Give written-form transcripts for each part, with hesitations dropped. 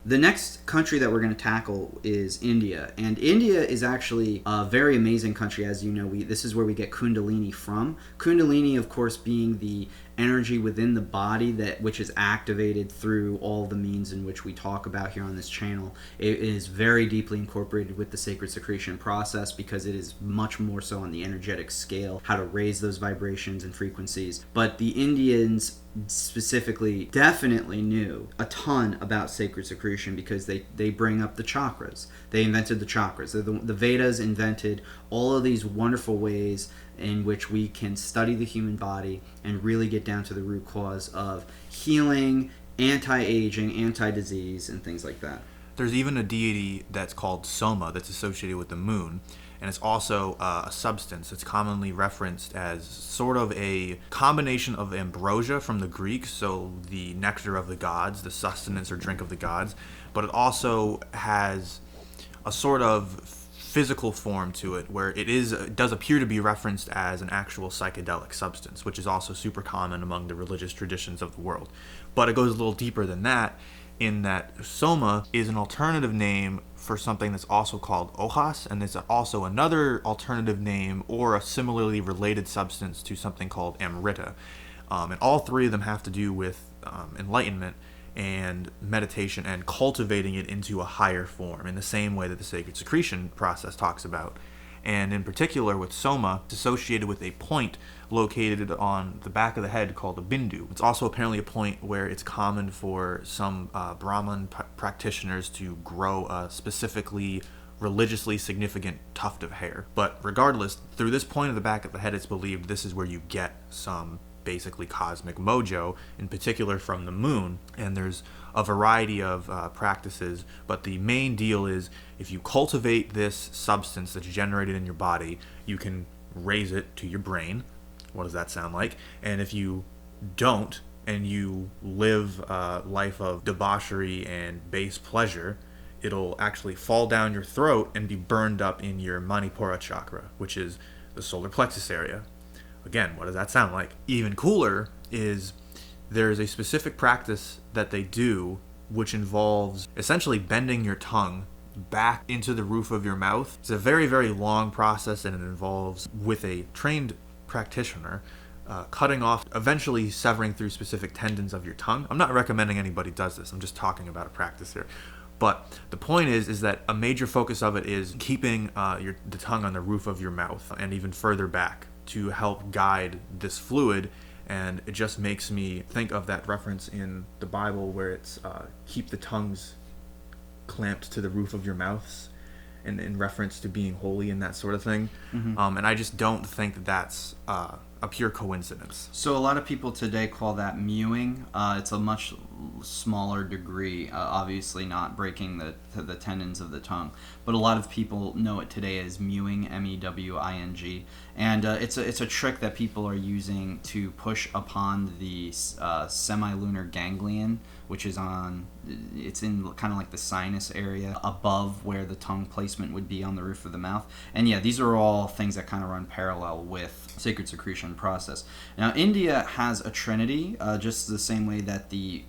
The next country that we're going to tackle is India. And India is actually a very amazing country. As you know, this is where we get Kundalini from. Kundalini, of course, being the energy within the body which is activated through all the means in which we talk about here on this channel. It is very deeply incorporated with the sacred secretion process because it is much more so on the energetic scale, how to raise those vibrations and frequencies. But the Indians specifically definitely knew a ton about sacred secretion because they bring up the chakras. They invented the chakras. The Vedas invented all of these wonderful ways in which we can study the human body and really get down to the root cause of healing, anti-aging, anti-disease, and things like that. There's even a deity that's called Soma that's associated with the moon, and it's also a substance that's commonly referenced as sort of a combination of ambrosia from the Greeks, so the nectar of the gods, the sustenance or drink of the gods, but it also has a sort of physical form to it where it does appear to be referenced as an actual psychedelic substance, which is also super common among the religious traditions of the world. But it goes a little deeper than that, in that Soma is an alternative name for something that's also called Ojas, and there's also another alternative name or a similarly related substance to something called Amrita. And all three of them have to do with enlightenment and meditation and cultivating it into a higher form in the same way that the sacred secretion process talks about. And in particular with Soma, it's associated with a point located on the back of the head called a bindu. It's also apparently a point where it's common for some Brahman practitioners to grow a specifically religiously significant tuft of hair. But regardless, through this point of the back of the head, it's believed this is where you get some basically cosmic mojo, in particular from the moon. And there's a variety of practices, but the main deal is if you cultivate this substance that's generated in your body, you can raise it to your brain. What does that sound like? And if you don't, and you live a life of debauchery and base pleasure, it'll actually fall down your throat and be burned up in your Manipura chakra, which is the solar plexus area. Again, what does that sound like? Even cooler is there's a specific practice that they do which involves essentially bending your tongue back into the roof of your mouth. It's a very, very long process, and it involves, with a trained practitioner, cutting off, eventually severing through specific tendons of your tongue. I'm not recommending anybody does this. I'm just talking about a practice here. But the point is that a major focus of it is keeping the tongue on the roof of your mouth and even further back to help guide this fluid. And it just makes me think of that reference in the Bible where it's keep the tongues clamped to the roof of your mouths, and in reference to being holy and that sort of thing. Mm-hmm. And I just don't think that that's a pure coincidence. So a lot of people today call that mewing. It's a much smaller degree, obviously not breaking the tendons of the tongue, but a lot of people know it today as mewing, M-E-W-I-N-G, and it's a trick that people are using to push upon the semilunar ganglion, which is it's in kind of like the sinus area above where the tongue placement would be on the roof of the mouth. And yeah, these are all things that kind of run parallel with sacred secretion process. Now, India has a trinity, just the same way that the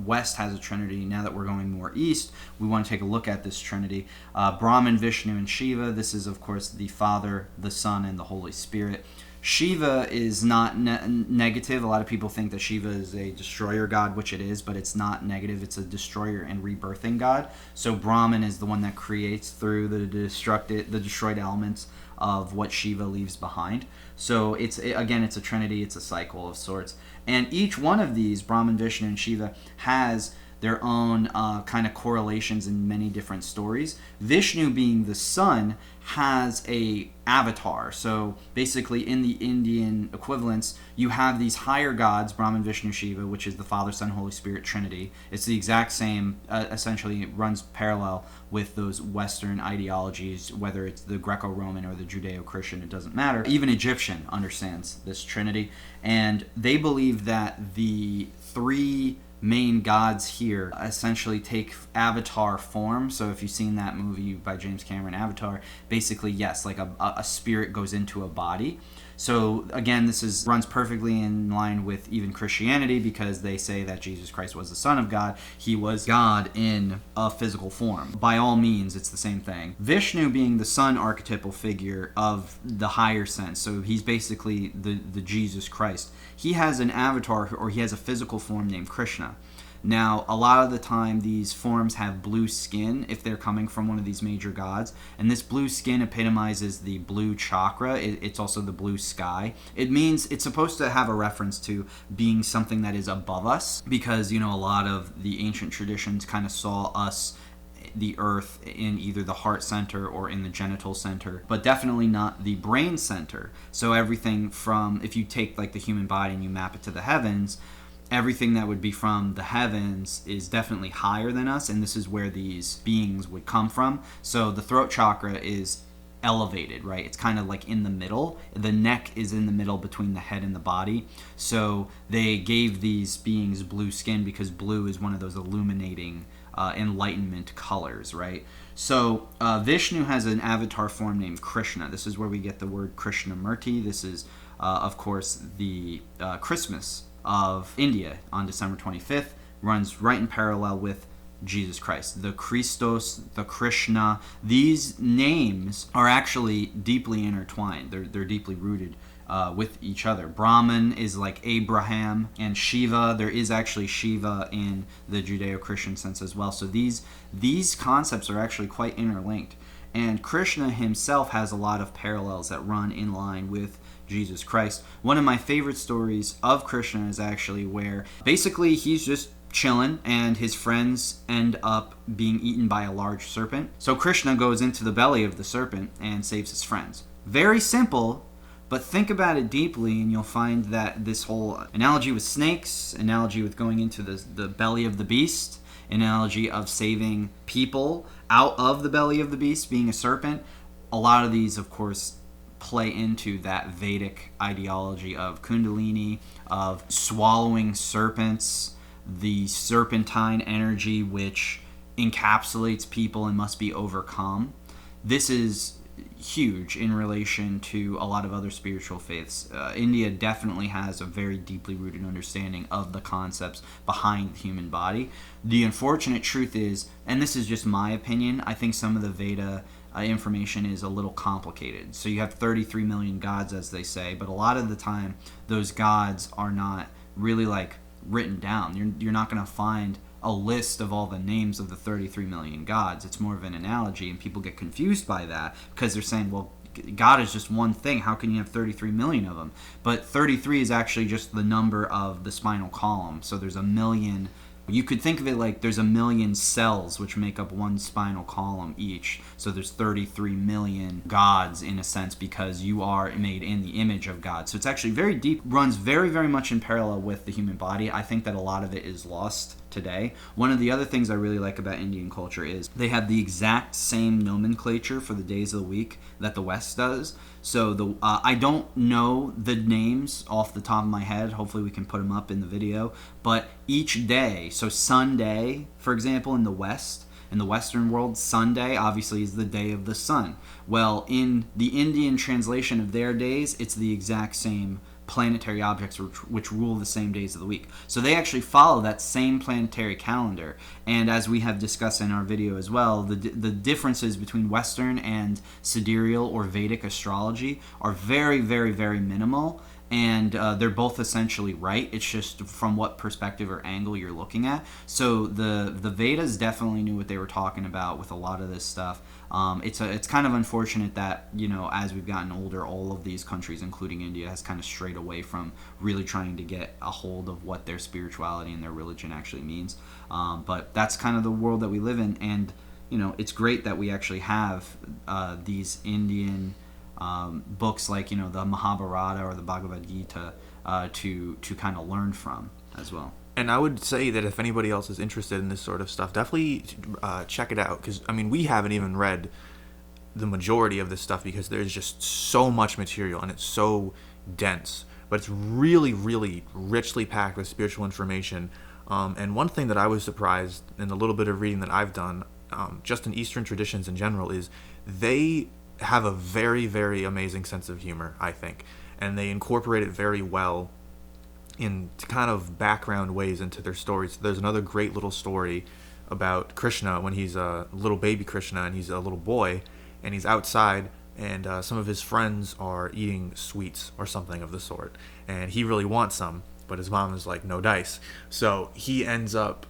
West has a trinity. Now that we're going more east, we want to take a look at this trinity. Brahman, Vishnu, and Shiva. This is, of course, the Father, the Son, and the Holy Spirit. Shiva is not negative. A lot of people think that Shiva is a destroyer god, which it is, but it's not negative. It's a destroyer and rebirthing god. So Brahman is the one that creates through the destroyed elements of what Shiva leaves behind. So it's a trinity. It's a cycle of sorts. And each one of these, Brahman, Vishnu, and Shiva, has their own kind of correlations in many different stories. Vishnu, being the sun, has a avatar. So basically in the Indian equivalents, you have these higher gods, Brahman, Vishnu, Shiva, which is the Father, Son, Holy Spirit Trinity. It's the exact same, essentially it runs parallel with those Western ideologies, whether it's the Greco-Roman or the Judeo-Christian, it doesn't matter. Even Egyptian understands this Trinity, and they believe that the three main gods here essentially take avatar form. So if you've seen that movie by James Cameron, Avatar, basically, yes, like a spirit goes into a body. So again, runs perfectly in line with even Christianity, because they say that Jesus Christ was the Son of God. He was God in a physical form. By all means, it's the same thing. Vishnu being the sun archetypal figure of the higher sense, so he's basically the Jesus Christ. He has an avatar, or he has a physical form named Krishna. Now, a lot of the time, these forms have blue skin if they're coming from one of these major gods, and this blue skin epitomizes the blue chakra. It's also the blue sky. It means it's supposed to have a reference to being something that is above us, because, a lot of the ancient traditions kind of saw us, the earth, in either the heart center or in the genital center, but definitely not the brain center. So everything from, if you take like the human body and you map it to the heavens, everything that would be from the heavens is definitely higher than us, and this is where these beings would come from. So the throat chakra is elevated, right? It's kind of like in the middle. The neck is in the middle between the head and the body. So they gave these beings blue skin because blue is one of those illuminating enlightenment colors, right? So Vishnu has an avatar form named Krishna. This is where we get the word Krishnamurti. This is, of course, the Christmas of India on December 25th, runs right in parallel with Jesus Christ. The Christos, the Krishna, these names are actually deeply intertwined. They're deeply rooted with each other. Brahman is like Abraham, and Shiva, there is actually Shiva in the Judeo-Christian sense as well. So these concepts are actually quite interlinked. And Krishna himself has a lot of parallels that run in line with Jesus Christ. One of my favorite stories of Krishna is actually where basically he's just chilling and his friends end up being eaten by a large serpent. So Krishna goes into the belly of the serpent and saves his friends. Very simple, but think about it deeply and you'll find that this whole analogy with snakes, analogy with going into the belly of the beast, analogy of saving people out of the belly of the beast being a serpent, a lot of these, of course, play into that Vedic ideology of Kundalini, of swallowing serpents, the serpentine energy which encapsulates people and must be overcome. This is huge in relation to a lot of other spiritual faiths. India definitely has a very deeply rooted understanding of the concepts behind the human body. The unfortunate truth is, and this is just my opinion, I think some of the Veda information is a little complicated. So you have 33 million gods, as they say, but a lot of the time those gods are not really like written down. You're not going to find a list of all the names of the 33 million gods. It's more of an analogy, and people get confused by that because they're saying, well, God is just one thing. How can you have 33 million of them? But 33 is actually just the number of the spinal column. So there's a million. You could think of it like there's a million cells which make up one spinal column each. So there's 33 million gods in a sense, because you are made in the image of God. So it's actually very deep, runs very, very much in parallel with the human body. I think that a lot of it is lost today. One of the other things I really like about Indian culture is they have the exact same nomenclature for the days of the week that the West does. So I don't know the names off the top of my head. Hopefully we can put them up in the video. But each day, so Sunday, for example, in the West, in the Western world, Sunday obviously is the day of the sun. Well, in the Indian translation of their days, it's the exact same planetary objects which rule the same days of the week. So they actually follow that same planetary calendar. And as we have discussed in our video as well, the differences between Western and sidereal or Vedic astrology are very, very, very minimal. And they're both essentially right. It's just from what perspective or angle you're looking at. So the Vedas definitely knew what they were talking about with a lot of this stuff. It's kind of unfortunate that, as we've gotten older, all of these countries, including India, has kind of strayed away from really trying to get a hold of what their spirituality and their religion actually means. But that's kind of the world that we live in, and it's great that we actually have these Indian books like the Mahabharata or the Bhagavad Gita to kind of learn from as well. And I would say that if anybody else is interested in this sort of stuff, definitely check it out. Because, we haven't even read the majority of this stuff because there's just so much material and it's so dense. But it's really, really richly packed with spiritual information. And one thing that I was surprised in the little bit of reading that I've done, just in Eastern traditions in general, is they have a very, very amazing sense of humor, I think. and they incorporate it very well in kind of background ways into their stories. There's another great little story about Krishna when he's a little baby Krishna and he's a little boy and he's outside and some of his friends are eating sweets or something of the sort, and he really wants some, but his mom is like, no dice. So he ends up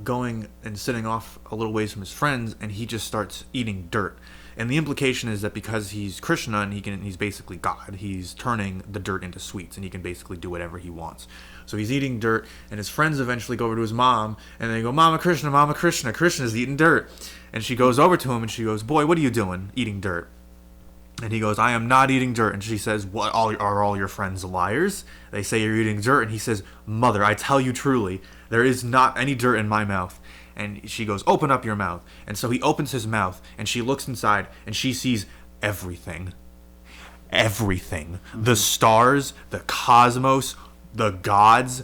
going and sitting off a little ways from his friends, and he just starts eating dirt. And the implication is that because he's Krishna and he's basically God, he's turning the dirt into sweets, and he can basically do whatever he wants. So he's eating dirt, and his friends eventually go over to his mom, and they go, Mama Krishna, Krishna's eating dirt. And she goes over to him, and she goes, boy, what are you doing, eating dirt? And he goes, I am not eating dirt. And she says, what, are all your friends liars? They say you're eating dirt. And he says, Mother, I tell you truly, there is not any dirt in my mouth. And she goes, open up your mouth. And so he opens his mouth, and she looks inside, and she sees everything. Everything. Mm-hmm. The stars, the cosmos, the gods,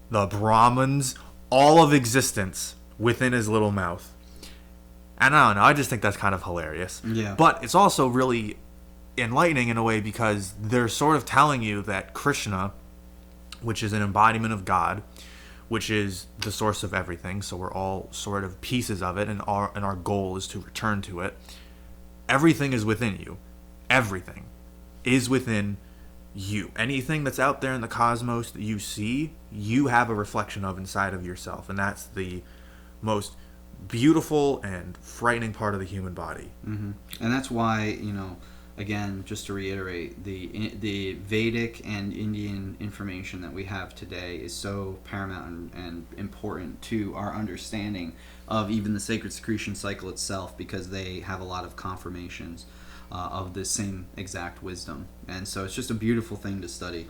the Brahmins, all of existence within his little mouth. And I don't know, I just think that's kind of hilarious. Yeah. But it's also really enlightening in a way because they're sort of telling you that Krishna, which is an embodiment of God, which is the source of everything, so we're all sort of pieces of it, and our goal is to return to it. Everything is within you. Everything is within you. Anything that's out there in the cosmos that you see, you have a reflection of inside of yourself, and that's the most beautiful and frightening part of the human body. Mm-hmm. And that's why, again, just to reiterate, the Vedic and Indian information that we have today is so paramount and important to our understanding of even the sacred secretion cycle itself, because they have a lot of confirmations of the same exact wisdom. And so it's just a beautiful thing to study.